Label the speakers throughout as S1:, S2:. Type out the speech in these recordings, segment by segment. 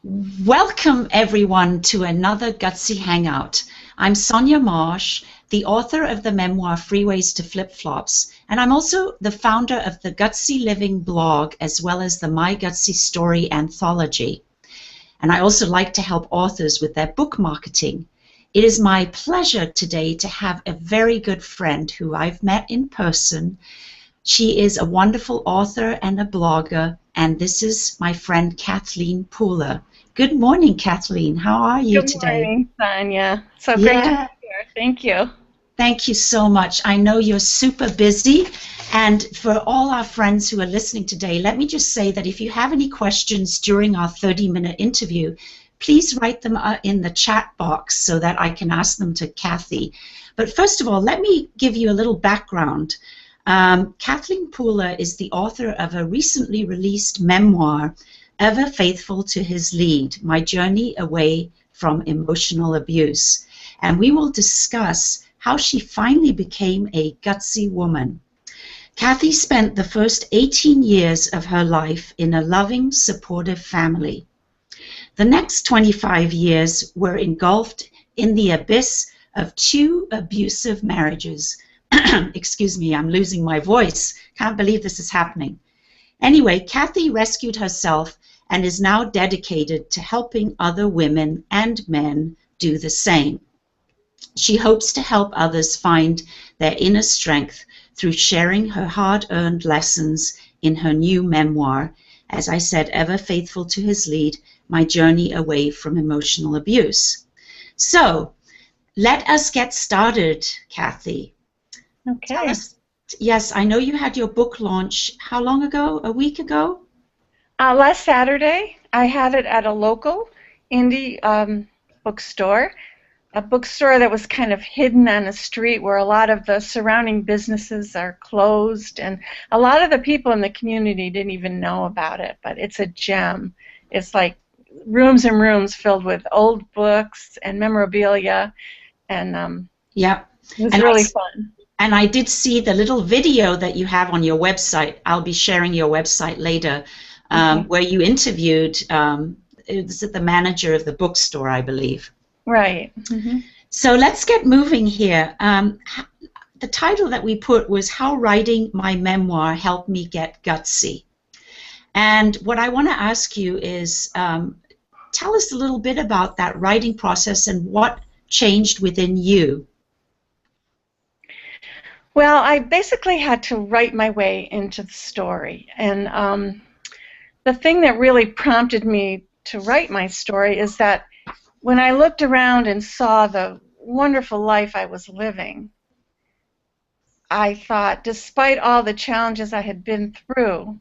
S1: Welcome everyone to another Gutsy Hangout. I'm Sonia Marsh, the author of the memoir Freeways to Flip-Flops, and I'm also the founder of the Gutsy Living blog as well as the My Gutsy Story anthology. And I also like to help authors with their book marketing. It is my pleasure today to have a very good friend who I've met in person. She is a wonderful author and a blogger, and this is my friend Kathleen Pooler. Good morning, Kathleen. How are you today?
S2: Good morning, Sonia. So great to be here. Thank you.
S1: Thank you so much. I know you're super busy, and for all our friends who are listening today, let me just say that if you have any questions during our 30-minute interview, please write them in the chat box so that I can ask them to Kathy. But first of all, let me give you a little background. Kathleen Pooler is the author of a recently released memoir, Ever Faithful to His Lead, My Journey Away from Emotional Abuse. And we will discuss how she finally became a gutsy woman. Kathy spent the first 18 years of her life in a loving, supportive family. The next 25 years were engulfed in the abyss of 2 abusive marriages. Excuse me, I'm losing my voice. Can't believe this is happening. Anyway, Kathy rescued herself and is now dedicated to helping other women and men do the same. She hopes to help others find their inner strength through sharing her hard-earned lessons in her new memoir, as I said, Ever Faithful to His Lead, My Journey Away from Emotional Abuse. So, let us get started, Kathy.
S2: Okay.
S1: Tell us, yes, I know you had your book launch, how long ago? A week ago?
S2: Last Saturday, I had it at a local indie bookstore, a bookstore that was kind of hidden on a street where a lot of the surrounding businesses are closed, and a lot of the people in the community didn't even know about it, but it's a gem. It's like rooms and rooms filled with old books and memorabilia, and
S1: yeah,
S2: it was really fun.
S1: And I did see the little video that you have on your website. I'll be sharing your website later, where you interviewed the manager of the bookstore, I believe.
S2: Right.
S1: So let's get moving here. The title that we put was How Writing My Memoir Helped Me Get Gutsy. And what I want to ask you is, tell us a little bit about that writing process and what changed within you.
S2: Well, I basically had to write my way into the story, and the thing that really prompted me to write my story is that when I looked around and saw the wonderful life I was living, I thought, despite all the challenges I had been through,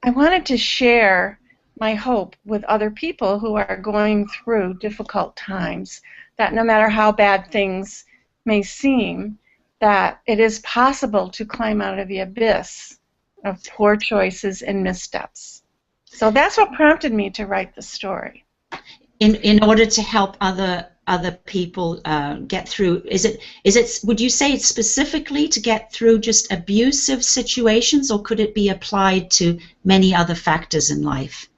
S2: I wanted to share my hope with other people who are going through difficult times, that no matter how bad things may seem, that it is possible to climb out of the abyss of poor choices and missteps. So that's what prompted me to write the story.
S1: In order to help other people get through, would you say it's specifically to get through just abusive situations, or could it be applied to many other factors in life?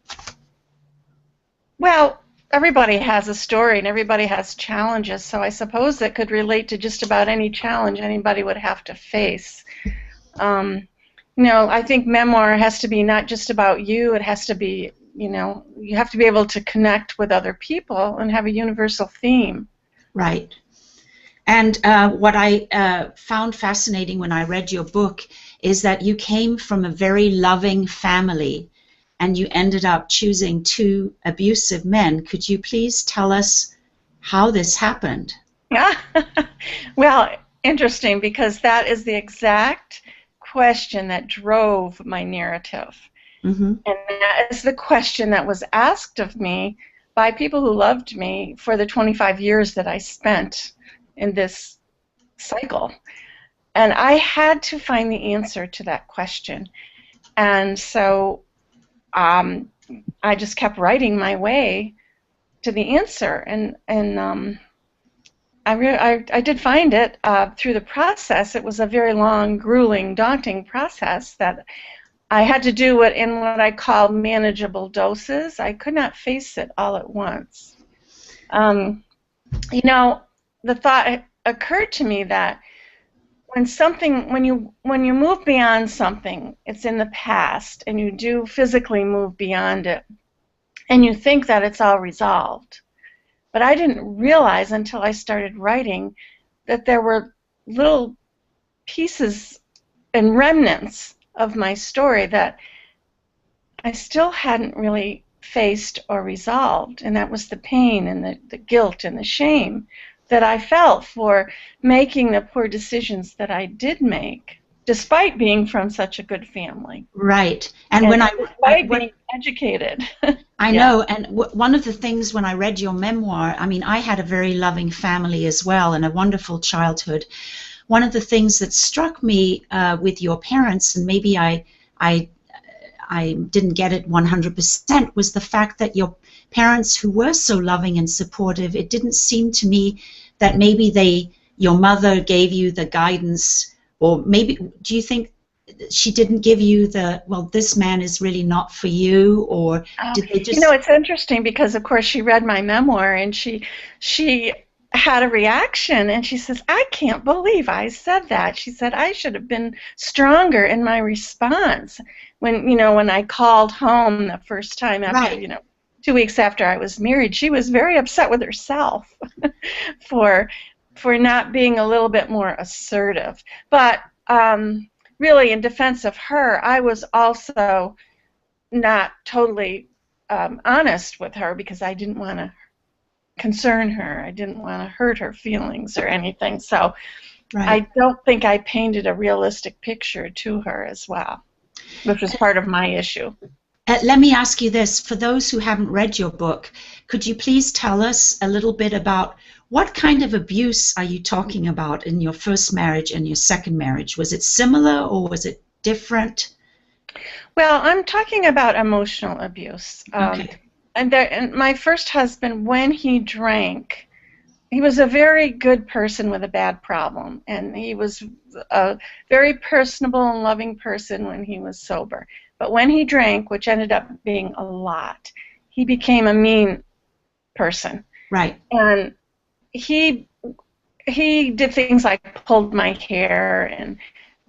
S2: Well, everybody has a story and everybody has challenges, so I suppose that could relate to just about any challenge anybody would have to face. You know, I think memoir has to be not just about you, it has to be, you know, you have to be able to connect with other people and have a universal theme.
S1: Right. And what I found fascinating when I read your book is that you came from a very loving family and you ended up choosing 2 abusive men. Could you please tell us how this happened?
S2: Yeah. Well, interesting, because that is the exact question that drove my narrative. And that is the question that was asked of me by people who loved me for the 25 years that I spent in this cycle. And I had to find the answer to that question. And so I just kept writing my way to the answer, and I did find it through the process. It was a very long, grueling, daunting process that I had to do it in what I call manageable doses. I could not face it all at once. You know, the thought occurred to me that when you move beyond something, it's in the past, and you do physically move beyond it, and you think that it's all resolved. But I didn't realize until I started writing that there were little pieces and remnants of my story that I still hadn't really faced or resolved, and that was the pain and the guilt and the shame that I felt for making the poor decisions that I did make, despite being from such a good family.
S1: Right. And when
S2: despite being educated.
S1: I know, and one of the things when I read your memoir, I mean, I had a very loving family as well and a wonderful childhood. One of the things that struck me with your parents, and maybe I didn't get it 100%, was the fact that your parents, who were so loving and supportive, it didn't seem to me that maybe your mother gave you the guidance, or maybe, do you think she didn't give you well, this man is really not for you, or did they just...
S2: You know, it's interesting because, of course, she read my memoir, and she had a reaction, and she says, I can't believe I said that. She said, I should have been stronger in my response. When I called home the first time after, 2 weeks after I was married, she was very upset with herself for not being a little bit more assertive. But really, in defense of her, I was also not totally honest with her because I didn't want to concern her. I didn't want to hurt her feelings or anything. So I don't think I painted a realistic picture to her as well, which was part of my issue.
S1: Let me ask you this. For those who haven't read your book, could you please tell us a little bit about what kind of abuse are you talking about in your first marriage and your second marriage? Was it similar or was it different?
S2: Well, I'm talking about emotional abuse.
S1: Okay.
S2: And my first husband, when he drank, he was a very good person with a bad problem, and he was a very personable and loving person when he was sober. But when he drank, which ended up being a lot, he became a mean person.
S1: Right.
S2: And he did things like pulled my hair,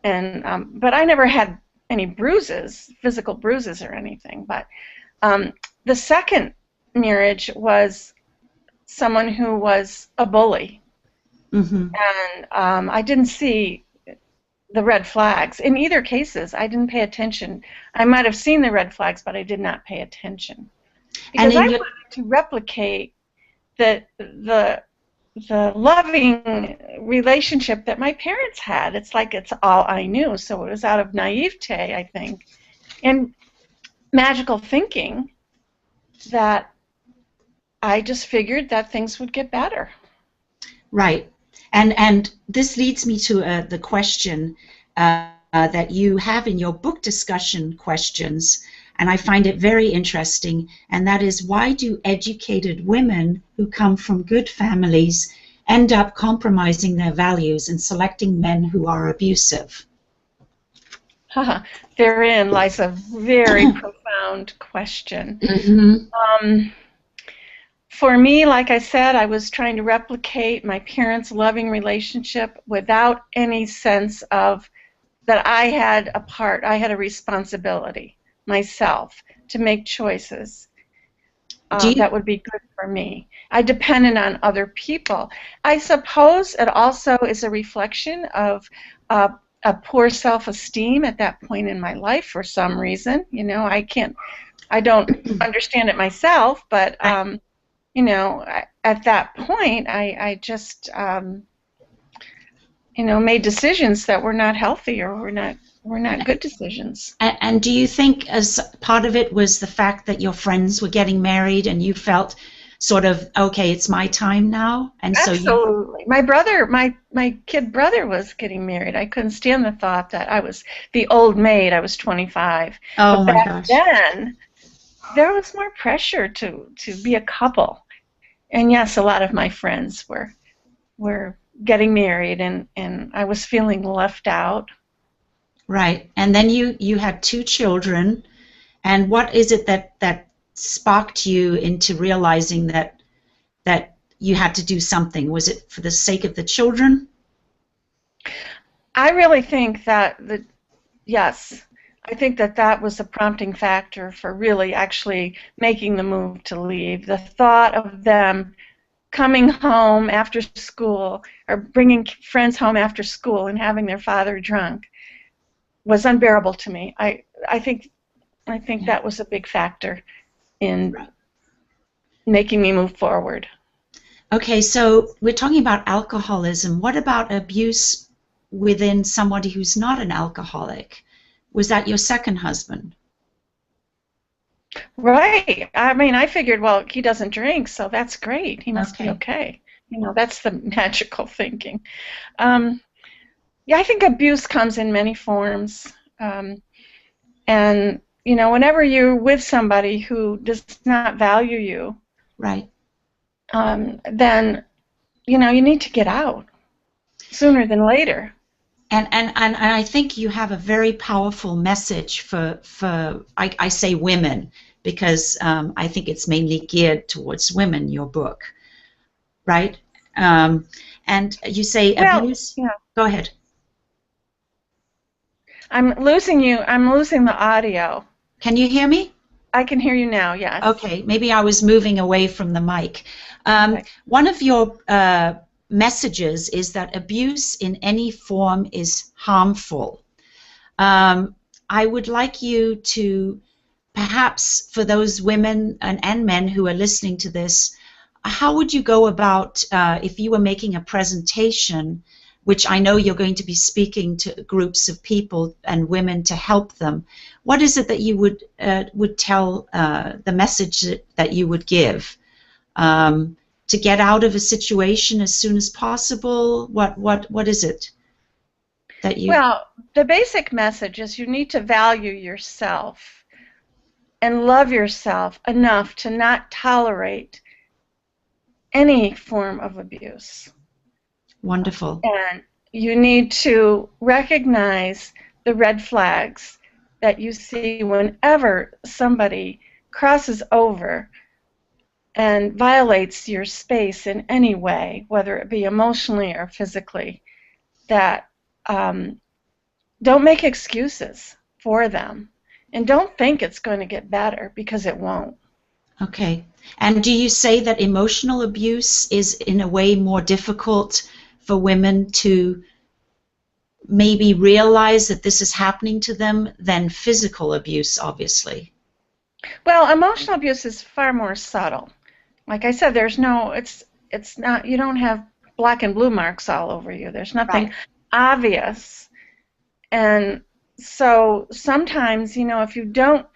S2: but I never had any bruises, physical bruises or anything. But the second marriage was someone who was a bully. Mm-hmm. And I didn't see the red flags. In either cases, I didn't pay attention. I might have seen the red flags, but I did not pay attention. Because I wanted to replicate the loving relationship that my parents had. It's like it's all I knew. So it was out of naivete, I think, and magical thinking that I just figured that things would get better.
S1: Right. And this leads me to the question that you have in your book discussion questions, and I find it very interesting, and that is, why do educated women who come from good families end up compromising their values and selecting men who are abusive?
S2: Therein lies a very profound question.
S1: Mm-hmm.
S2: For me, like I said, I was trying to replicate my parents' loving relationship without any sense of that I had a responsibility myself to make choices that would be good for me. I depended on other people. I suppose it also is a reflection of a poor self-esteem at that point in my life for some reason. I don't understand it myself, but at that point, I just, made decisions that were not healthy or were not good decisions.
S1: And do you think as part of it was the fact that your friends were getting married and you felt sort of, okay, it's my time now? And
S2: absolutely. My brother, my kid brother was getting married. I couldn't stand the thought that I was the old maid. I was 25.
S1: Oh,
S2: but
S1: my
S2: back
S1: gosh.
S2: then, there was more pressure to be a couple. And yes, a lot of my friends were getting married, and I was feeling left out.
S1: Right. And then you had two children. And what is it that sparked you into realizing that you had to do something? Was it for the sake of the children?
S2: I really think that yes, I think that that was a prompting factor for really actually making the move to leave. The thought of them coming home after school or bringing friends home after school and having their father drunk was unbearable to me. I think
S1: Yeah.
S2: that was a big factor in
S1: Right.
S2: making me move forward.
S1: Okay, so we're talking about alcoholism. What about abuse within somebody who's not an alcoholic? Was that your second husband?
S2: Right. I mean, I figured, well, he doesn't drink, so that's great. He must be
S1: Okay.
S2: okay. You know, that's the magical thinking. Um, yeah, I think abuse comes in many forms. And, you know, whenever you're with somebody who does not value you,
S1: Right.
S2: then, you know, you need to get out sooner than later.
S1: And I think you have a very powerful message for I say women because I think it's mainly geared towards women, your book, right? And you say
S2: Well,
S1: abuse.
S2: yeah.
S1: Go ahead.
S2: I'm losing you. I'm losing the audio.
S1: Can you hear me?
S2: I can hear you now, yes.
S1: Okay, maybe I was moving away from the mic.
S2: Okay.
S1: One of your messages is that abuse in any form is harmful. I would like you to perhaps, for those women and men who are listening to this, how would you go about if you were making a presentation, which I know you're going to be speaking to groups of people and women to help them? What is it that you would tell the message that you would give to get out of a situation as soon as possible? What is it that you?
S2: Well, the basic message is you need to value yourself and love yourself enough to not tolerate any form of abuse.
S1: Wonderful.
S2: And you need to recognize the red flags that you see whenever somebody crosses over and violates your space in any way, whether it be emotionally or physically, that don't make excuses for them. And don't think it's going to get better, because it won't.
S1: Okay. And do you say that emotional abuse is in a way more difficult for women to maybe realize that this is happening to them than physical abuse, obviously?
S2: Well, emotional abuse is far more subtle. Like I said, there's no, it's not, you don't have black and blue marks all over you. There's nothing
S1: Right.
S2: obvious. And so sometimes, you know, if you don't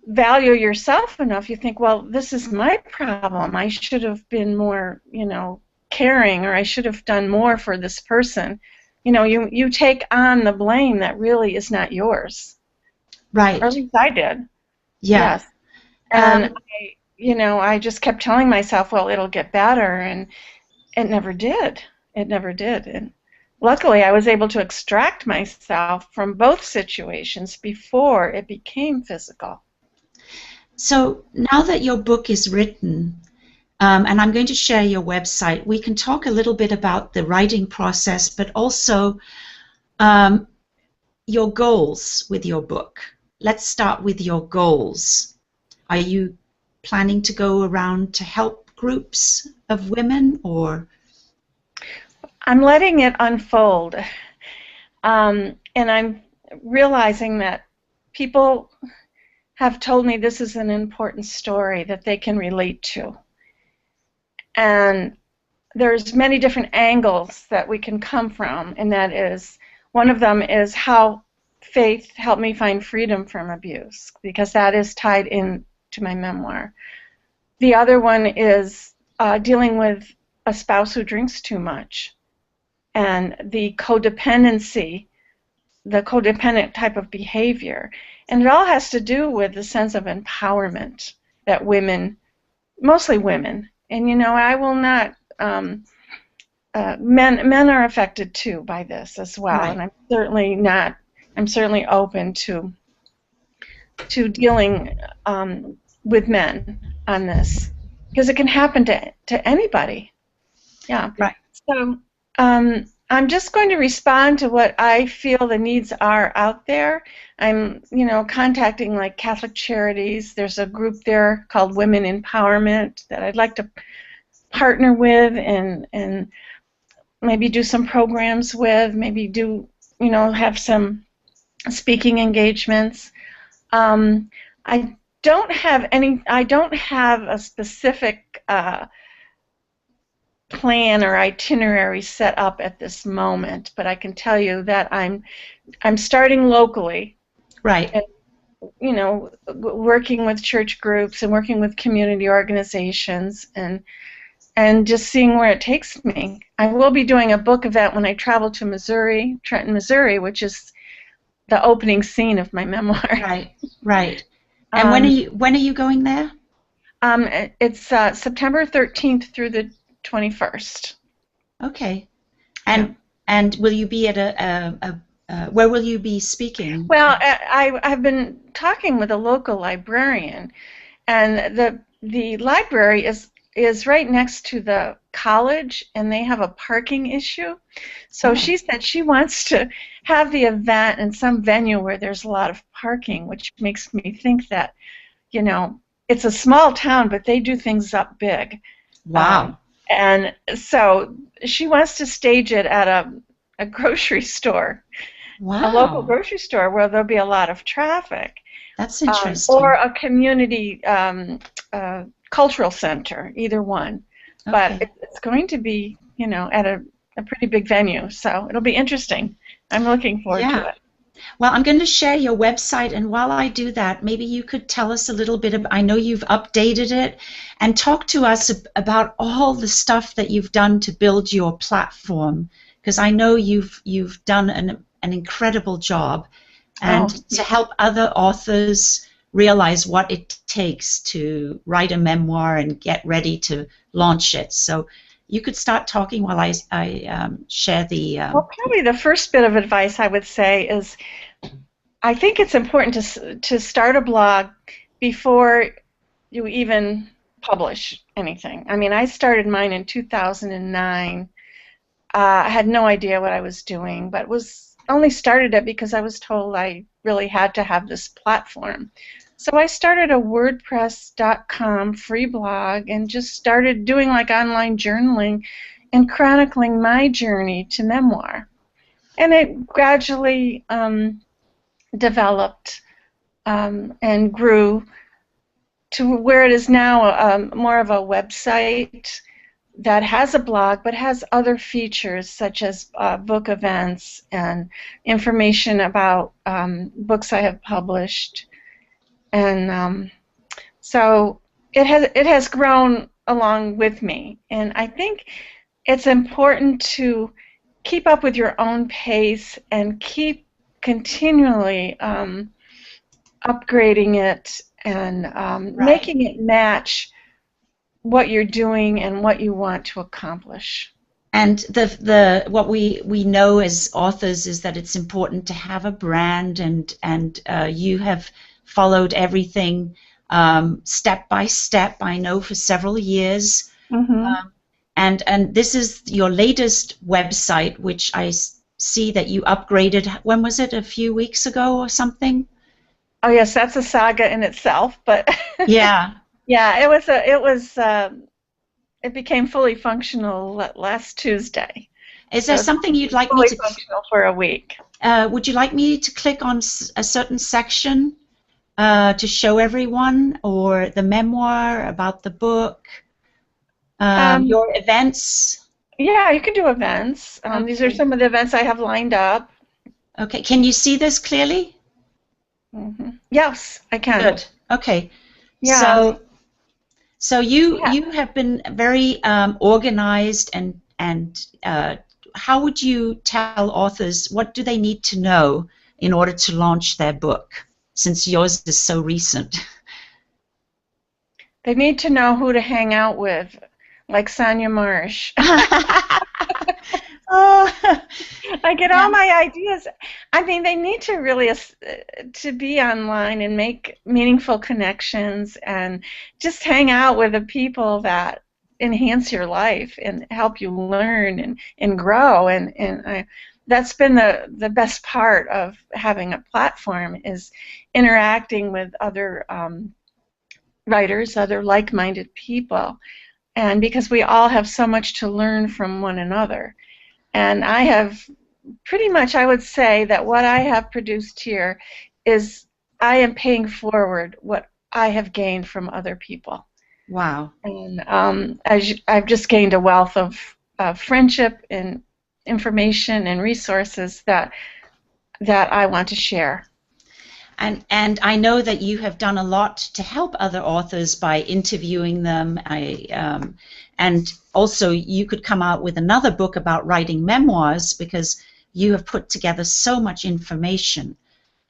S2: value yourself enough, you think, well, this is my problem. I should have been more, you know, caring, or I should have done more for this person. You know, you take on the blame that really is not yours.
S1: Right.
S2: Or at least I did.
S1: Yeah.
S2: Yes. And I just kept telling myself, well, it'll get better, and it never did. It never did. And luckily, I was able to extract myself from both situations before it became physical.
S1: So now that your book is written, and I'm going to share your website, we can talk a little bit about the writing process, but also your goals with your book. Let's start with your goals. Are you planning to go around to help groups of women, or?
S2: I'm letting it unfold, and I'm realizing that people have told me this is an important story that they can relate to. And there's many different angles that we can come from, and that is, one of them is how faith helped me find freedom from abuse, because that is tied in to my memoir. The other one is dealing with a spouse who drinks too much, and the codependency, the codependent type of behavior. And it all has to do with the sense of empowerment that women, mostly women, and you know, I will not, men are affected too by this as well,
S1: Right.
S2: and I'm certainly not I'm certainly open to dealing with men on this, because it can happen to anybody. Yeah.
S1: Right.
S2: So I'm just going to respond to what I feel the needs are out there. I'm, contacting like Catholic Charities. There's a group there called Women Empowerment that I'd like to partner with and maybe do some programs with, maybe do, have some speaking engagements. I don't have a specific plan or itinerary set up at this moment, but I can tell you that I'm starting locally.
S1: Right.
S2: And, working with church groups and working with community organizations and just seeing where it takes me. I will be doing a book event when I travel to Missouri, Trenton, Missouri, which is the opening scene of my memoir.
S1: Right. Right. And when are you going there?
S2: It's September 13th through the 21st.
S1: Okay. And will you be at where will you be speaking?
S2: Well, I've been talking with a local librarian, and the library is right next to the college, and they have a parking issue. So she said she wants to have the event in some venue where there's a lot of parking, which makes me think that, it's a small town, but they do things up big.
S1: Wow.
S2: And so she wants to stage it at a grocery store.
S1: Wow.
S2: A local grocery store where there'll be a lot of traffic.
S1: That's interesting.
S2: Or a community cultural center, either one.
S1: Okay.
S2: But it's going to be, at a pretty big venue, so it'll be interesting. I'm looking forward to it.
S1: Well, I'm going to share your website, and while I do that, maybe you could tell us a little bit I know you've updated it, and talk to us about all the stuff that you've done to build your platform, because I know you've done an incredible job, and to help other authors realize what it takes to write a memoir and get ready to launch it. So you could start talking while I share the...
S2: Well, probably the first bit of advice I would say is I think it's important to start a blog before you even publish anything. I mean, I started mine in 2009. I had no idea what I was doing, but only started it because I was told I really had to have this platform. So I started a WordPress.com free blog and just started doing like online journaling and chronicling my journey to memoir. And it gradually developed and grew to where it is now more of a website that has a blog but has other features such as book events and information about books I have published. And so it has grown along with me, and I think it's important to keep up with your own pace and keep continually upgrading it and making it match what you're doing and what you want to accomplish.
S1: And what we know as authors is that it's important to have a brand, and you have followed everything step by step, I know, for several years.
S2: Mm-hmm.
S1: And this is your latest website, which I see that you upgraded. When was it? A few weeks ago or something?
S2: Oh yes, that's a saga in itself, but
S1: yeah.
S2: Yeah, it became fully functional last Tuesday.
S1: Is there something you'd like me to...
S2: Fully functional for a week.
S1: Would you like me to click on a certain section to show everyone, or the memoir, about the book, your events?
S2: Yeah, you can do events.
S1: Okay.
S2: These are some of the events I have lined up.
S1: Okay, can you see this clearly?
S2: Mm-hmm. Yes, I can.
S1: Good. Okay.
S2: Yeah.
S1: So you have been very organized, and how would you tell authors, what do they need to know in order to launch their book, since yours is so recent?
S2: They need to know who to hang out with, like Sonia Marsh. Oh, I get
S1: Yeah.
S2: all my ideas. I mean, they need to really to be online and make meaningful connections and just hang out with the people that enhance your life and help you learn and grow. That's been the best part of having a platform is interacting with other writers, other like-minded people. And because we all have so much to learn from one another. And I have pretty much, I would say that what I have produced here is I am paying forward what I have gained from other people.
S1: Wow.
S2: And I've just gained a wealth of friendship and information and resources that I want to share.
S1: And I know that you have done a lot to help other authors by interviewing them. And also you could come out with another book about writing memoirs because you have put together so much information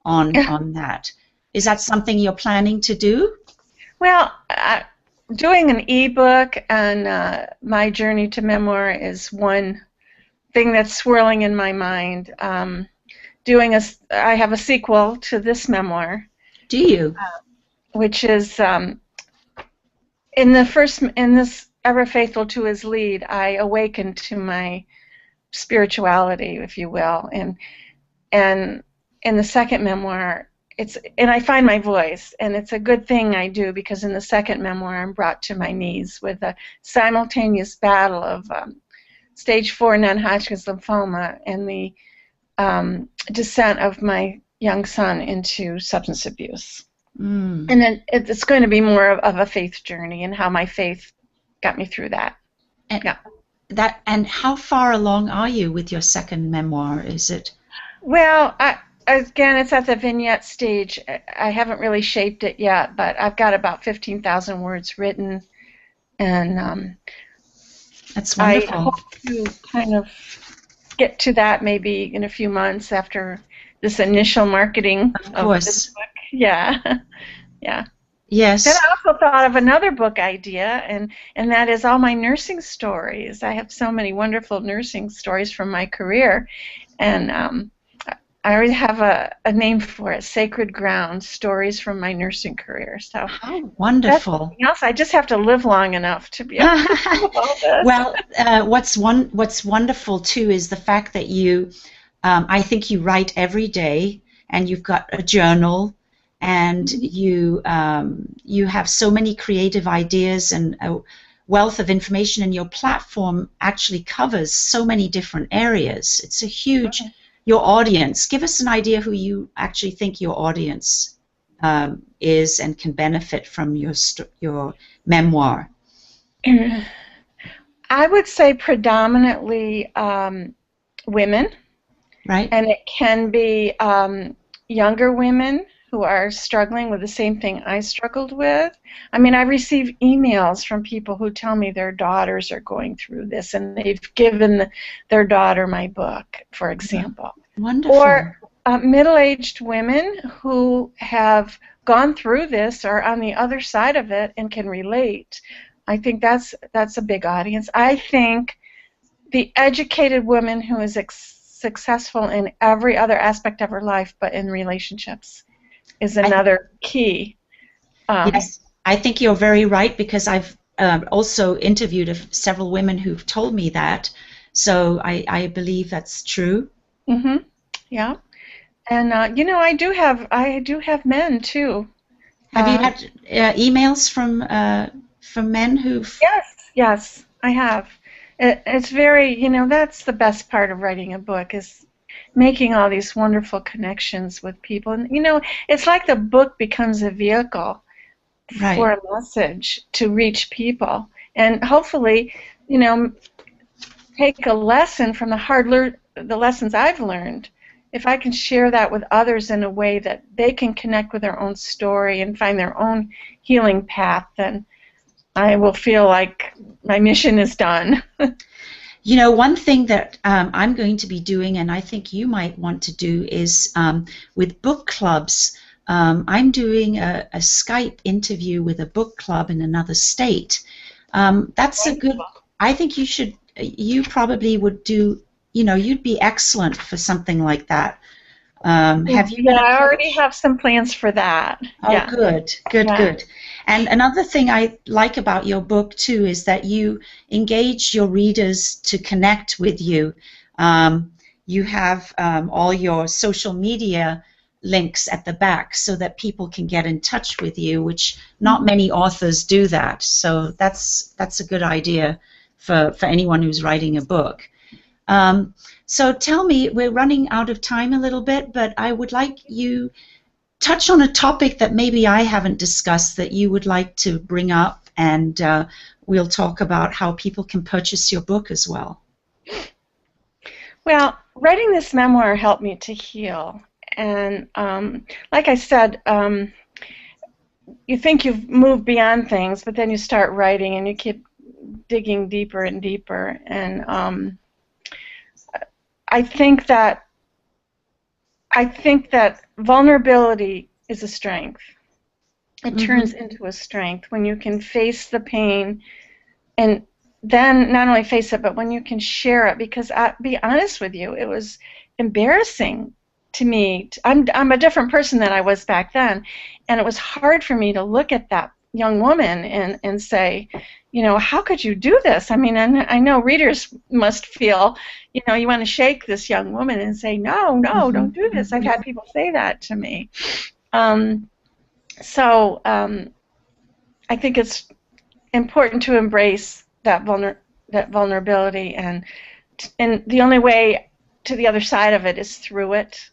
S1: on that. Is that something you're planning to do?
S2: Well, doing an ebook and my journey to memoir is one thing that's swirling in my mind. I have a sequel to this memoir.
S1: Do you?
S2: Which is in this Ever Faithful to His Lead, I awakened to my spirituality, if you will, and in the second memoir, I find my voice, and it's a good thing I do because in the second memoir, I'm brought to my knees with a simultaneous battle of stage 4 non-Hodgkin's lymphoma and the descent of my young son into substance abuse. And then it's going to be more of a faith journey and how my faith got me through that.
S1: And and how far along are you with your second memoir? Is it?
S2: Well, again, it's at the vignette stage. I haven't really shaped it yet, but I've got about 15,000 words written, and
S1: that's wonderful.
S2: I hope to kind of get to that maybe in a few months after this initial marketing of this book. Yeah. Yeah.
S1: Yes.
S2: Then I also thought of another book idea, and that is all my nursing stories. I have so many wonderful nursing stories from my career, and I already have a name for it, Sacred Ground, Stories from My Nursing Career. So
S1: how wonderful.
S2: Else, I just have to live long enough to be able to do all this.
S1: Well, what's wonderful, too, is the fact that you, I think you write every day, and you've got a journal, and you have so many creative ideas and a wealth of information, and your platform actually covers so many different areas. It's a huge... Your audience, give us an idea who you actually think your audience is and can benefit from your memoir.
S2: I would say predominantly women.
S1: Right.
S2: And it can be younger women who are struggling with the same thing I struggled with. I mean, I receive emails from people who tell me their daughters are going through this, and they've given their daughter my book, for example.
S1: Wonderful.
S2: Or middle-aged women who have gone through this or on the other side of it and can relate. I think that's a big audience. I think the educated woman who is successful in every other aspect of her life but in relationships is another key.
S1: Yes, I think you're very right because I've also interviewed several women who've told me that, so I believe that's true.
S2: Mm-hmm. Yeah, and you know, I do have men too.
S1: Have you had emails from men who've?
S2: Yes, I have. It's very, you know, that's the best part of writing a book is making all these wonderful connections with people. And, you know, it's like the book becomes a vehicle for a message to reach people. And hopefully, you know, take a lesson from the lessons I've learned. If I can share that with others in a way that they can connect with their own story and find their own healing path, then I will feel like my mission is done.
S1: You know, one thing that I'm going to be doing, and I think you might want to do, is with book clubs. I'm doing a Skype interview with a book club in another state. That's a good. I think you should. You probably would do you'd be excellent for something like that. Have you been
S2: Yeah, I already
S1: approached?
S2: have some plans for that.
S1: Oh,
S2: Yeah.
S1: good, good,
S2: Yeah.
S1: good. And another thing I like about your book too is that you engage your readers to connect with you. You have all your social media links at the back so that people can get in touch with you, which not many authors do that. So that's a good idea for anyone who's writing a book. So tell me, we're running out of time a little bit, but I would like you touch on a topic that maybe I haven't discussed that you would like to bring up, and we'll talk about how people can purchase your book as well.
S2: Well, writing this memoir helped me to heal. And like I said, you think you've moved beyond things, but then you start writing and you keep digging deeper and deeper. And I think that vulnerability is a strength. It turns into a strength when you can face the pain, and then not only face it, but when you can share it. Because I'll be honest with you, it was embarrassing to me. I'm a different person than I was back then, and it was hard for me to look at that young woman and say, how could you do this? I mean, and I know readers must feel, you want to shake this young woman and say, no, don't do this. I've had people say that to me. So I think it's important to embrace that vulnerability, and the only way to the other side of it is through it.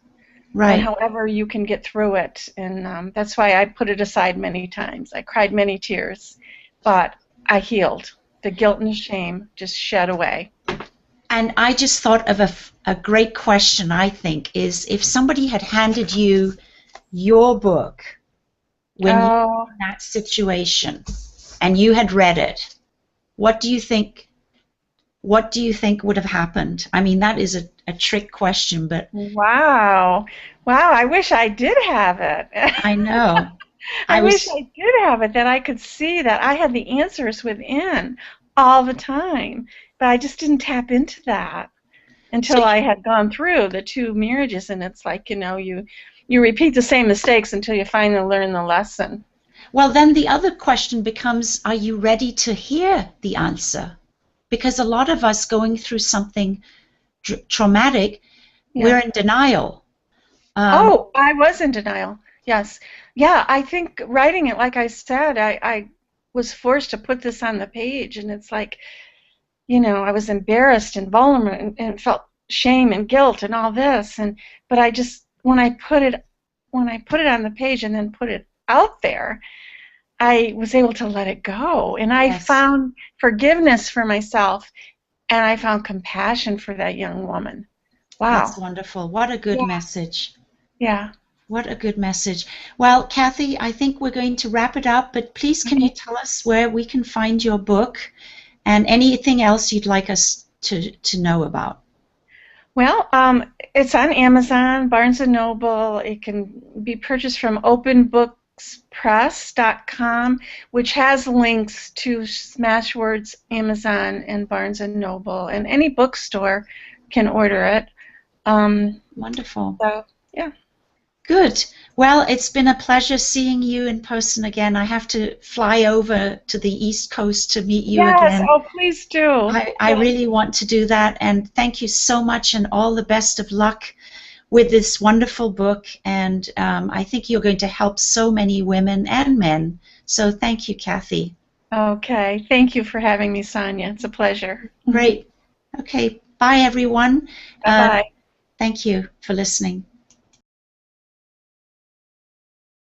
S1: Right.
S2: And however you can get through it, and that's why I put it aside many times. I cried many tears, but I healed. The guilt and the shame just shed away.
S1: And I just thought of a great question, I think, is if somebody had handed you your book when you were in that situation and you had read it, what do you think would have happened? I mean, that is a trick question, but
S2: wow, I wish I did have it.
S1: I know.
S2: I wish I did have it, that I could see that I had the answers within all the time, but I just didn't tap into that until I had gone through the 2 marriages, and it's like, you repeat the same mistakes until you finally learn the lesson.
S1: Well, then the other question becomes, are you ready to hear the answer? Because a lot of us going through something traumatic, we're in denial.
S2: I was in denial, yes. Yeah, I think writing it, like I said, I was forced to put this on the page, and it's like, I was embarrassed and vulnerable and felt shame and guilt and all this, but I just, when I put it on the page and then put it out there, I was able to let it go, and I found forgiveness for myself, and I found compassion for that young woman. Wow.
S1: That's wonderful. What a good message.
S2: Yeah.
S1: What a good message. Well, Kathy, I think we're going to wrap it up, but please can you tell us where we can find your book and anything else you'd like us to know about?
S2: Well, it's on Amazon, Barnes & Noble. It can be purchased from openbookspress.com, which has links to Smashwords, Amazon, and Barnes & Noble. And any bookstore can order it.
S1: Wonderful.
S2: So, yeah.
S1: Good. Well, it's been a pleasure seeing you in person again. I have to fly over to the East Coast to meet you again.
S2: Yes, oh, please do.
S1: I really want to do that, and thank you so much, and all the best of luck with this wonderful book, and I think you're going to help so many women and men. So thank you, Kathy.
S2: Okay. Thank you for having me, Sonia. It's a pleasure.
S1: Great. Okay. Bye, everyone.
S2: Bye-bye.
S1: Thank you for listening.